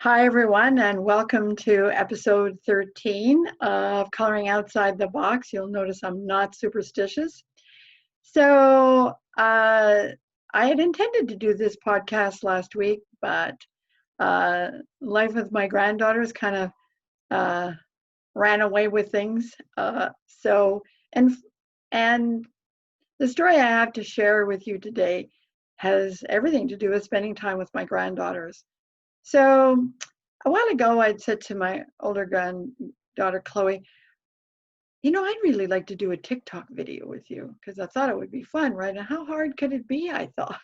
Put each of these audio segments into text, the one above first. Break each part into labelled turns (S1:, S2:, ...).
S1: Hi, everyone, and welcome to episode 13 of Coloring Outside the Box. You'll notice I'm not superstitious. So, I had intended to do this podcast last week, but life with my granddaughters kind of uh, ran away with things. And and the story I have to share with you today has everything to do with spending time with my granddaughters. So a while ago, I'd said to my older granddaughter, Chloe, I'd really like to do a TikTok video with you because I thought it would be fun, right? And how hard could it be? I thought.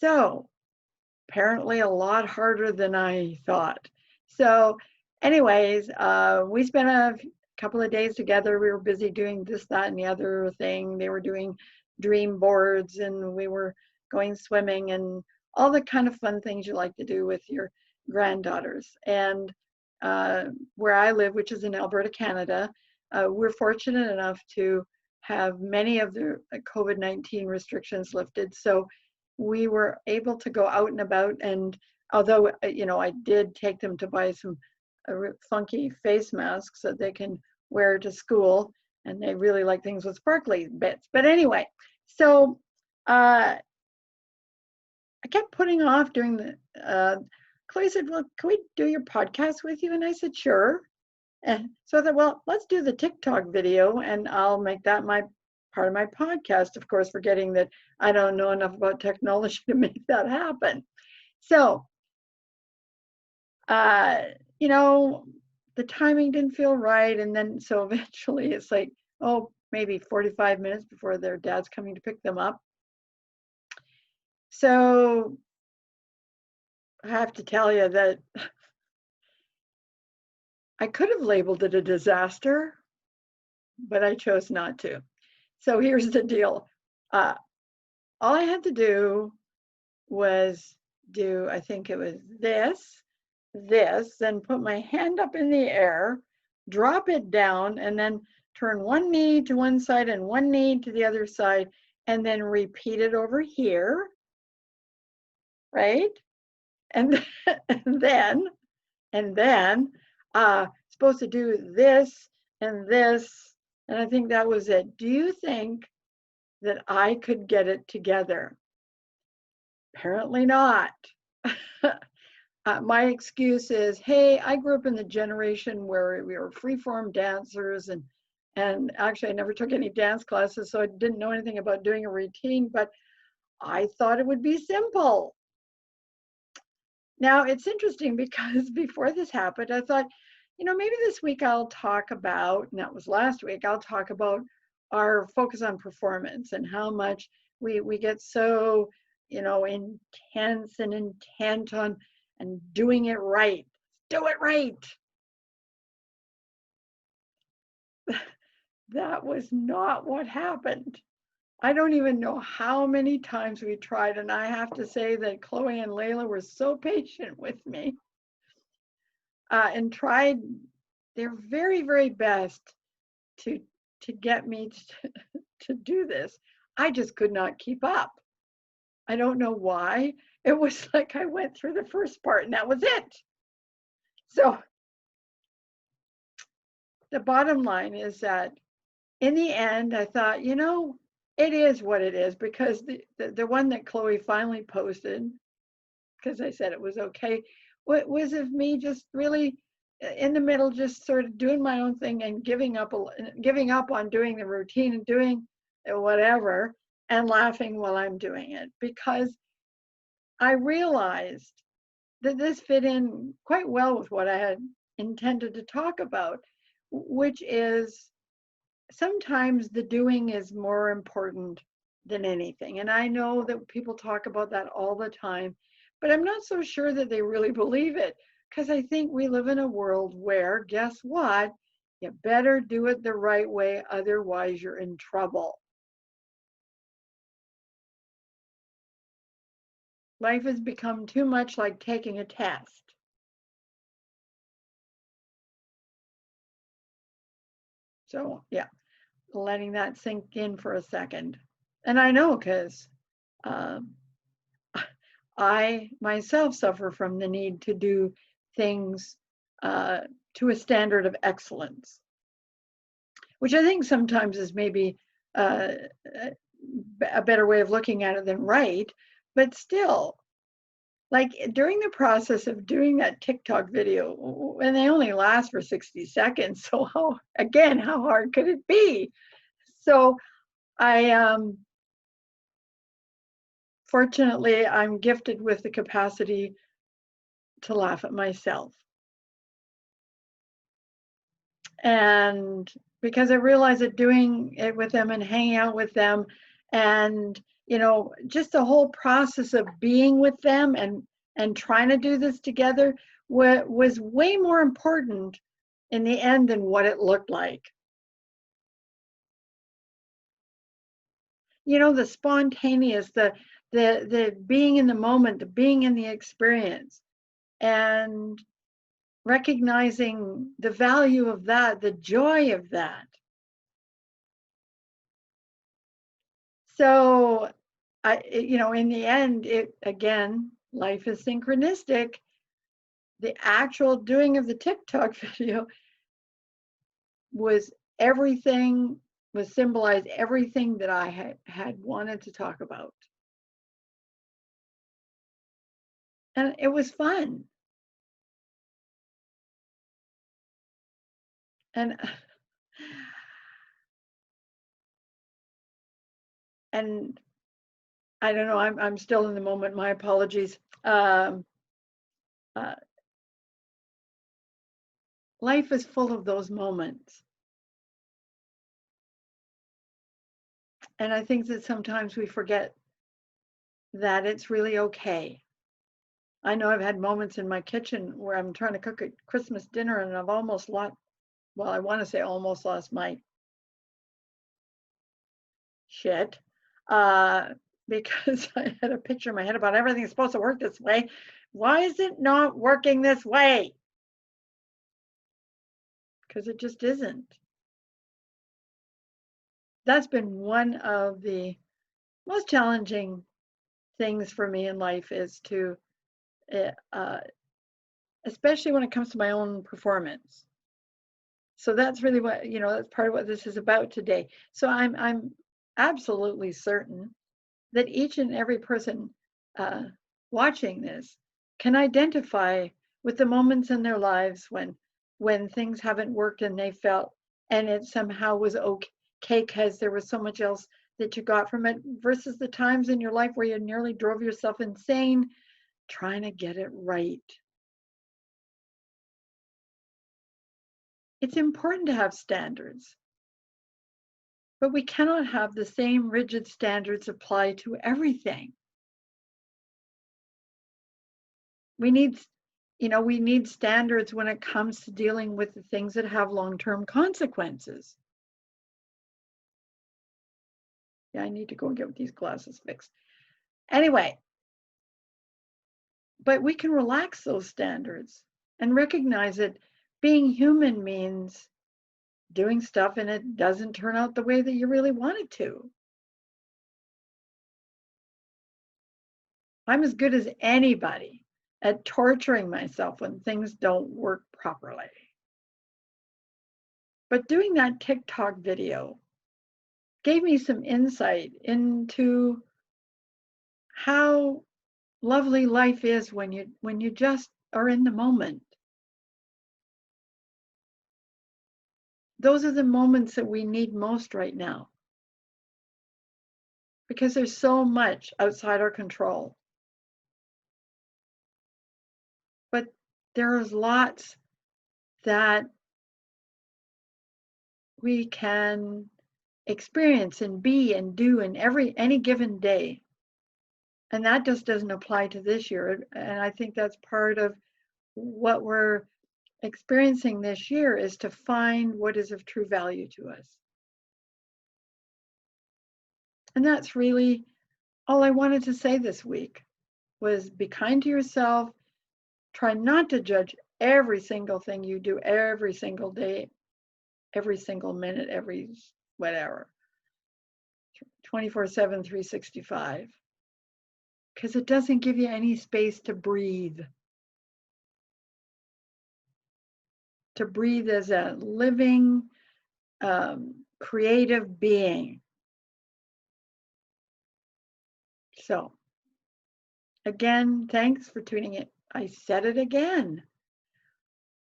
S1: So apparently a lot harder than I thought. So, anyways, we spent a couple of days together. We were busy doing this, that, and the other thing. They were doing dream boards, and we were going swimming, and all the kind of fun things you like to do with your granddaughters. And where I live, which is in Alberta, Canada, we're fortunate enough to have many of the COVID-19 restrictions lifted. So we were able to go out and about, and although I did take them to buy some funky face masks that they can wear to school, and they really like things with sparkly bits. But anyway, so I kept putting off doing the Chloe said, well, can we do your podcast with you? And I said, sure. And so I thought, well, let's do the TikTok video and I'll make that my part of my podcast, of course, forgetting that I don't know enough about technology to make that happen. So, uh, you know, the timing didn't feel right. And then, so eventually it's like, oh, maybe 45 minutes before their dad's coming to pick them up. So I have to tell you that I could have labeled it a disaster, but I chose not to. So here's the deal. Uh, all I had to do was do, I think it was this, then put my hand up in the air, drop it down, and then turn one knee to one side and one knee to the other side, and then repeat it over here, right? And, and then, and then, supposed to do this and this, and I think that was it. Do you think that I could get it together? Apparently not. My excuse is, hey, I grew up in the generation where we were free-form dancers, and actually I never took any dance classes, so I didn't know anything about doing a routine, but I thought it would be simple. Now it's interesting because before this happened, I thought, maybe this week I'll talk about, and that was last week, I'll talk about our focus on performance and how much we get so, intense and intent on and doing it right. Do it right. That was not what happened. I don't even know how many times we tried, and I have to say that Chloe and Layla were so patient with me and tried their very, very best to get me to do this. I just could not keep up. I don't know why. It was like I went through the first part and that was it. So the bottom line is that in the end, I thought, it is what it is, because the one that Chloe finally posted, because I said it was okay, was of me just really in the middle, just sort of doing my own thing and giving up on doing the routine and doing whatever and laughing while I'm doing it, because I realized that this fit in quite well with what I had intended to talk about, which is sometimes the doing is more important than anything. And I know that people talk about that all the time, but I'm not so sure that they really believe it, because I think we live in a world where, guess what? You better do it the right way, otherwise you're in trouble. Life has become too much like taking a test. So, yeah, letting that sink in for a second. And I know because um, I myself suffer from the need to do things to a standard of excellence, which I think sometimes is maybe uh, a better way of looking at it than right. But still, like during the process of doing that TikTok video, and they only last for 60 seconds, so how hard could it be? So I fortunately, I'm gifted with the capacity to laugh at myself. And because I realized that doing it with them and hanging out with them and just the whole process of being with them and trying to do this together was way more important in the end than what it looked like. The spontaneous, the being in the moment, the being in the experience, and recognizing the value of that, the joy of that. So in the end, life is synchronistic. The actual doing of the TikTok video was everything, was symbolized everything that I had wanted to talk about. And it was fun. And and I don't know, I'm still in the moment. My apologies. Uh, life is full of those moments. And I think that sometimes we forget that it's really okay. I know I've had moments in my kitchen where I'm trying to cook a Christmas dinner and I've almost lost, well, I want to say almost lost my shit uh, because I had a picture in my head about everything's supposed to work this way. Why is it not working this way? Because it just isn't. That's been one of the most challenging things for me in life is to, uh, especially when it comes to my own performance. So that's really what, that's part of what this is about today. So I'm absolutely certain that each and every person uh, watching this can identify with the moments in their lives when things haven't worked and they felt and it somehow was okay because there was so much else that you got from it versus the times in your life where you nearly drove yourself insane trying to get it right. It's important to have standards, but we cannot have the same rigid standards apply to everything. We need, we need standards when it comes to dealing with the things that have long-term consequences. Yeah, I need to go and get these glasses fixed. Anyway, but we can relax those standards and recognize that being human means doing stuff and it doesn't turn out the way that you really want it to. I'm as good as anybody at torturing myself when things don't work properly. But doing that TikTok video gave me some insight into how lovely life is when you just are in the moment. Those are the moments that we need most right now because there's so much outside our control. But there's lots that we can experience and be and do in any given day. And that just doesn't apply to this year. And I think that's part of what we're experiencing this year is to find what is of true value to us. And that's really all I wanted to say this week was be kind to yourself. Try not to judge every single thing you do every single day, every single minute, every whatever, 24/7, 365. because it doesn't give you any space to breathe. To breathe as a living, creative being. So, again, thanks for tuning in. I said it again.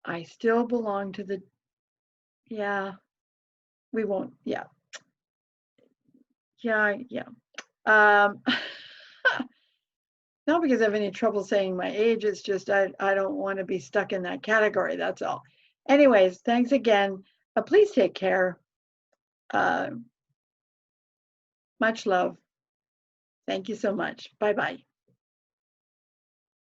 S1: I still belong to the, yeah, we won't, yeah. Um, not because I have any trouble saying my age, it's just I don't want to be stuck in that category, that's all. Anyways, thanks again. Please take care. Much love. Thank you so much. Bye-bye.